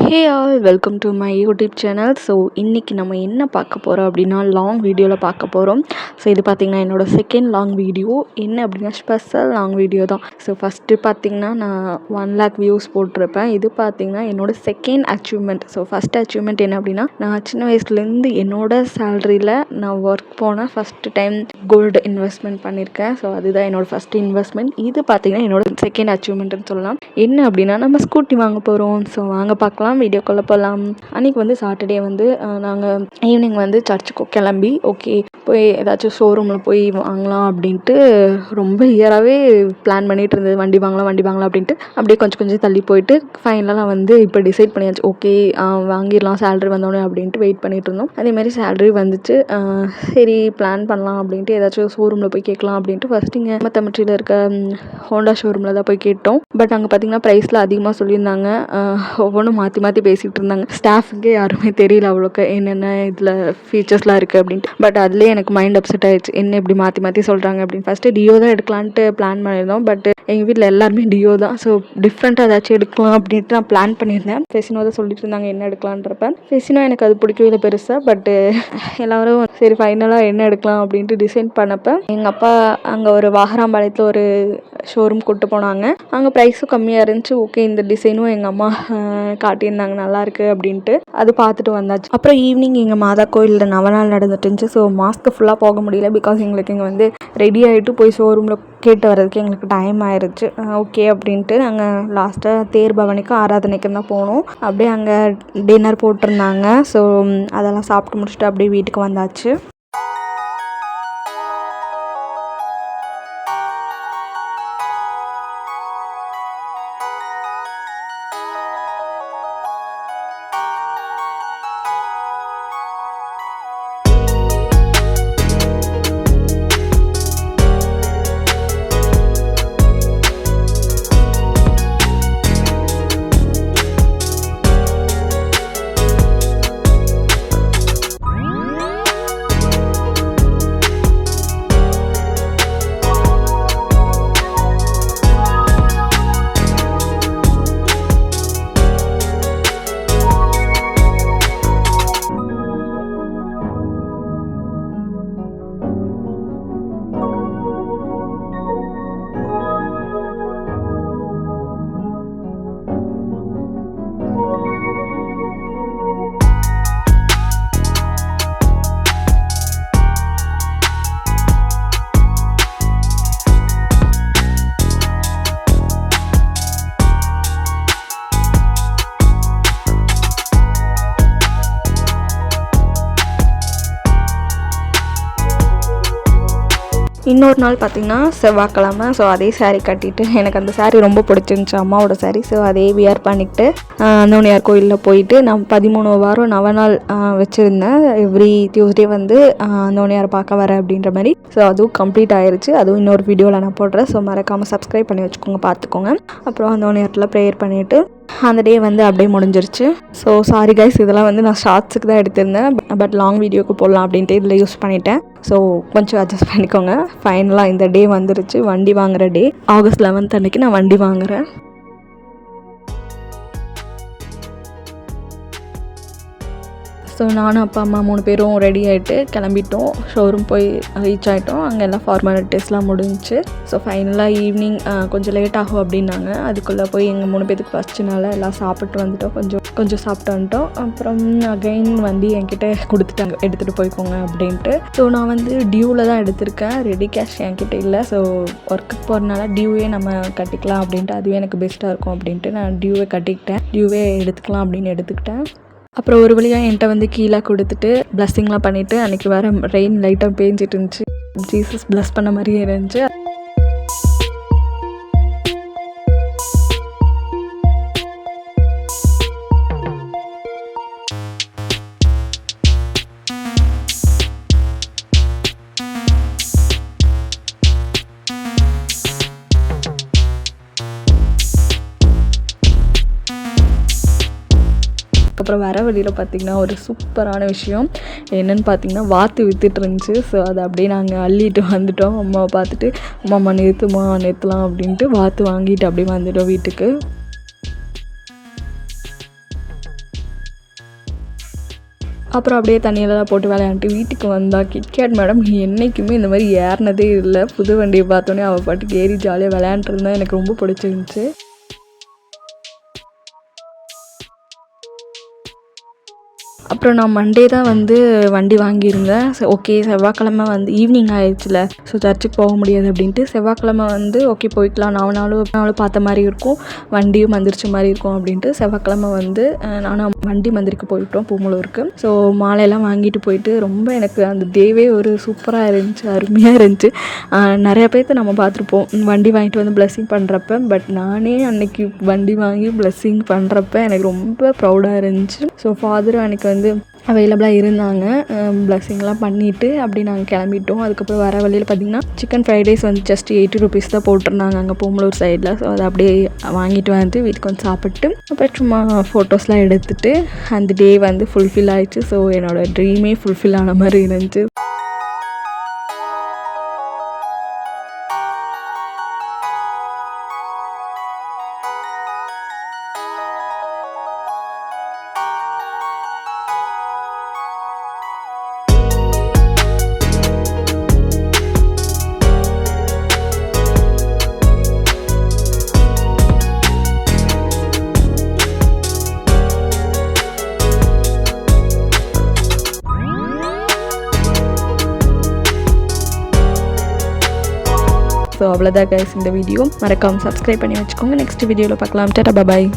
Hey all welcome to my YouTube channel. So இன்றைக்கி நம்ம என்ன பார்க்க போகிறோம் அப்படின்னா லாங் வீடியோவில் பார்க்க போகிறோம். ஸோ இது பார்த்திங்கன்னா என்னோடய செகண்ட் லாங் வீடியோ. என்ன அப்படின்னா ஸ்பெஷல் லாங் வீடியோ தான். ஸோ ஃபஸ்ட்டு பார்த்திங்கன்னா நான் 1 lakh வியூஸ் போட்டிருப்பேன். இது பார்த்திங்கன்னா என்னோடய second achievement. So first achievement என்ன அப்படின்னா நான் சின்ன வயசுலேருந்து என்னோடய சேலரியில் நான் ஒர்க் போன ஃபஸ்ட்டு டைம் கோல்டு இன்வெஸ்ட்மெண்ட் பண்ணியிருக்கேன். ஸோ அதுதான் என்னோடய ஃபஸ்ட்டு இன்வெஸ்ட்மெண்ட். இது பார்த்திங்கன்னா என்னோடய செகண்ட் அச்சீவ்மெண்ட்னு சொல்லலாம். என்ன அப்படின்னா நம்ம ஸ்கூட்டி வாங்க போகிறோம். ஸோ வாங்க பார்க்கலாம், வீடியோக்குள்ளே போகலாம். அன்றைக்கி வந்து சாட்டர்டே வந்து நாங்கள் ஈவினிங் வந்து சர்ச்சுக்கு கிளம்பி போய் ஏதாச்சும் ஷோரூமில் போய் வாங்கலாம் அப்படின்ட்டு ரொம்ப இயராகவே பிளான் பண்ணிகிட்டு இருந்தது. வண்டி வாங்கலாம் அப்படின்ட்டு அப்படியே கொஞ்சம் தள்ளி போயிட்டு ஃபைனலாக நான் வந்து இப்போ டிசைட் பண்ணியாச்சு. வாங்கிடலாம் சேலரி வந்தோடனே அப்படின்ட்டு வெயிட் பண்ணிகிட்டு இருந்தோம். அதேமாதிரி சேலரி வந்துச்சு. சரி பிளான் பண்ணலாம் அப்படின்ட்டு ஏதாச்சும் ஷோரூமில் போய் கேட்கலாம் அப்படின்ட்டு ஃபஸ்ட்டு இங்கே மத்தமற்றியில் இருக்க ஹோண்டா ஷோரூமில் தான் போய் கேட்டோம். பட் அங்கே பார்த்திங்கன்னா ப்ரைஸில் அதிகமாக சொல்லியிருந்தாங்க. ஒவ்வொன்றும் மாற்றி பேசிகிட்டு இருந்தாங்க. ஸ்டாஃபுக்கே யாருமே தெரியல அவ்வளோக்கு என்னென்ன இதில் ஃபீச்சர்ஸ்லாம் இருக்குது அப்படின்ட்டு. பட் அதுலேயே எனக்கு மைண்ட் அப்செட் ஆகிடுச்சு. என்ன இப்படி மாற்றி சொல்கிறாங்க அப்படின்னு. ஃபஸ்ட்டு டியோ தான் எடுக்கலான்ட்டு பிளான் பண்ணியிருந்தோம். பட் எங்கள் வீட்டில் எல்லாருமே டியோ தான். ஸோ டிஃப்ரெண்ட்டாக ஏதாச்சும் எடுக்கலாம் அப்படின்ட்டு நான் பிளான் பண்ணியிருந்தேன். ஃபெசினோ தான் சொல்லிட்டு இருந்தாங்க என்ன எடுக்கலான்றப்ப. ஃபெசினோ எனக்கு அது பிடிக்கவே இல்லை பெருசாக. பட்டு எல்லோரும் சரி ஃபைனலாக என்ன எடுக்கலாம் அப்படின்ட்டு டிசைட் பண்ணப்போ எங்கள் அப்பா அங்கே ஒரு வாகராம்பாளையத்தில் ஒரு ஷோரூம் கூப்பிட்டு போனாங்க. அங்கே ப்ரைஸும் கம்மியாக இருந்துச்சு. இந்த டிசைனும் எங்கள் அம்மா காட்டியிருந்தாங்க நல்லாயிருக்கு அப்படின்ட்டு அது பார்த்துட்டு வந்தாச்சு. அப்புறம் ஈவினிங் எங்கள் மாதா கோயிலில் நவநாள் நடந்துட்டு இருந்துச்சு. ஸோ மாஸ்க்கு ஃபுல்லாக போக முடியல. பிகாஸ் எங்களுக்கு இங்கே வந்து ரெடி ஆகிட்டு போய் ஷோரூமில் கேட்டு வர்றதுக்கு எங்களுக்கு டைம் ஆயிடுச்சு. அப்படின்ட்டு நாங்கள் லாஸ்ட்டாக தேர் பவனிக்கும் ஆராதனைக்கும் தான் போனோம். அப்படியே அங்கே டின்னர் போட்டிருந்தாங்க. ஸோ அதெல்லாம் சாப்பிட்டு முடிச்சுட்டு அப்படியே வீட்டுக்கு வந்தாச்சு. இன்னொரு நாள் பார்த்திங்கன்னா செவ்வாய்க்கிழமை. ஸோ அதே சாரீ கட்டிட்டு எனக்கு அந்த சாரீ ரொம்ப பிடிச்சிருந்துச்சு, அம்மாவோட சாரீ. ஸோ அதே வியர் பண்ணிக்கிட்டு அந்தோனியார் கோயிலில் போயிட்டு நான் 13 வாரம் நவநாள் வச்சுருந்தேன். எவ்ரி டியூஸ்டே வந்து அந்தோனியார் பார்க்க வரேன் அப்படின்ற மாதிரி. ஸோ அதுவும் கம்ப்ளீட் ஆயிடுச்சு. அதுவும் இன்னொரு வீடியோவில் நான் போடுறேன். ஸோ மறக்காமல் சப்ஸ்கிரைப் பண்ணி வச்சுக்கோங்க, பார்த்துக்கோங்க. அப்புறம் அந்தோனியாரில் ப்ரேயர் பண்ணிவிட்டு அந்த டே வந்து அப்படியே முடிஞ்சிருச்சு. ஸோ சாரி கைஸ், இதெல்லாம் வந்து நான் ஷார்ட்ஸுக்கு தான் எடுத்திருந்தேன். பட் லாங் வீடியோக்கு போடலாம் அப்படின்ட்டு இதில் யூஸ் பண்ணிட்டேன். ஸோ கொஞ்சம் அட்ஜஸ்ட் பண்ணிக்கோங்க. ஃபைனலாக இந்த டே வந்துருச்சு, வண்டி வாங்குகிற டே. August 11 அன்றைக்கி நான் வண்டி வாங்குகிறேன். ஸோ நானும் அப்பா அம்மா 3 பேரும் ரெடி ஆகிட்டு கிளம்பிட்டோம். ஷோரூம் போய் ரீச் ஆகிட்டோம். அங்கே எல்லாம் ஃபார்மாலிட்டிஸ்லாம் முடிஞ்சிச்சு. ஸோ ஃபைனலாக ஈவினிங் கொஞ்சம் லேட் ஆகும் அப்படின்னாங்க. அதுக்குள்ளே போய் எங்கள் 3 பேருக்கு ஃபஸ்ட்டுனால எல்லாம் சாப்பிட்டு வந்துட்டோம். கொஞ்சம் சாப்பிட்டு வந்துட்டோம். அப்புறம் அகைன் வந்து என்கிட்ட கொடுத்துட்டாங்க, எடுத்துகிட்டு போய்க்கோங்க அப்படின்ட்டு. ஸோ நான் வந்து டியூவில் தான் எடுத்திருக்கேன். ரெடி கேஷ் என்கிட்ட இல்லை. ஸோ ஒர்க்குக்கு போகிறனால டியூவே நம்ம கட்டிக்கலாம் அப்படின்ட்டு, அதுவே எனக்கு பெஸ்ட்டாக இருக்கும் அப்படின்ட்டு நான் டியூவே கட்டிக்கிட்டேன். டியூவே எடுத்துக்கலாம் அப்படின்னு எடுத்துக்கிட்டேன். அப்புறம் ஒரு வழியாக என்கிட்ட வந்து கீழே கொடுத்துட்டு ப்ளஸ்ஸிங்லாம் பண்ணிவிட்டு, அன்றைக்கி வேறு ரெயின் லைட்டாக பேஞ்சிட்டு இருந்துச்சு. ஜீசஸ் ப்ளஸ் பண்ண மாதிரியே இருந்துச்சு. அப்புறம் வர வழியில் பார்த்திங்கன்னா ஒரு சூப்பரான விஷயம் என்னென்னு பார்த்திங்கன்னா வாத்து விற்றுட்டு இருந்துச்சு. ஸோ அதை அப்படியே நாங்கள் அள்ளிட்டு வந்துட்டோம். அம்மாவை பார்த்துட்டு அம்மா நிறுத்தலாம் அப்படின்ட்டு வாத்து வாங்கிட்டு அப்படியே வந்துட்டோம் வீட்டுக்கு. அப்புறம் அப்படியே தண்ணியெல்லாம் போட்டு விளையாண்டுட்டு வீட்டுக்கு வந்தால் கிட்கேட் மேடம் நீ என்றைக்குமே இந்த மாதிரி ஏறினதே இல்லை, புது வண்டியை பார்த்தோன்னே அவள் பாட்டுக்கு ஏறி ஜாலியாக விளையாண்டுருந்தா எனக்கு ரொம்ப பிடிச்சிருந்துச்சி. அப்புறம் நான் மண்டே தான் வந்து வண்டி வாங்கியிருந்தேன். ஓகே செவ்வாய்க்கிழமை வந்து ஈவினிங் ஆயிடுச்சுல, ஸோ சர்ச்சுக்கு போக முடியாது அப்படின்ட்டு செவ்வாய்க்கிழமை வந்து ஓகே போய்க்கலாம், நானும் பார்த்த மாதிரி இருக்கும், வண்டியும் மந்திரிச்ச மாதிரி இருக்கும் அப்படின்ட்டு செவ்வாய்க்கிழமை வந்து நானும் வண்டி மந்திரிக்க போயிட்டோம் பூமலூருக்கு. ஸோ மாலையெல்லாம் வாங்கிட்டு போயிட்டு ரொம்ப எனக்கு அந்த டேவே ஒரு சூப்பராக இருந்துச்சு, அருமையாக இருந்துச்சு. நிறையா பேர்த்த நம்ம பார்த்துருப்போம் வண்டி வாங்கிட்டு வந்து பிளெஸ்ஸிங் பண்ணுறப்ப, பட் நானே அன்னைக்கு வண்டி வாங்கி பிளெஸ்ஸிங் பண்ணுறப்ப எனக்கு ரொம்ப ப்ரௌடாக இருந்துச்சு. ஸோ ஃபாதரும் அன்றைக்கி வந்து அவைலபிளாக இருந்தாங்க. பிளெஸ்ஸிங்லாம் பண்ணிவிட்டு அப்படி நாங்கள் கிளம்பிட்டோம். அதுக்கப்புறம் வர வழியில் பார்த்திங்கன்னா சிக்கன் ஃப்ரைட் ரைஸ் வந்து ஜஸ்ட் 80 rupees தான் போட்டிருந்தாங்க அங்கே பூமலூர் சைடில். ஸோ அதை அப்படியே வாங்கிட்டு வந்து வீட்டுக்கு வந்து சாப்பிட்டு அப்புறம் சும்மா ஃபோட்டோஸ்லாம் எடுத்துகிட்டு அந்த டே வந்து ஃபுல்ஃபில் ஆயிடுச்சு. ஸோ என்னோடய ட்ரீமே ஃபுல்ஃபில் ஆன மாதிரி இருந்துச்சு. ஸோ அவ்வளோதான் கைஸ் இந்த வீடியோ. மறக்காமல் சப்ஸ்கிரைப் பண்ணி வச்சுக்கோங்க. நெக்ஸ்ட் வீடியோவில் பார்க்கலாம். டாடா பாய்.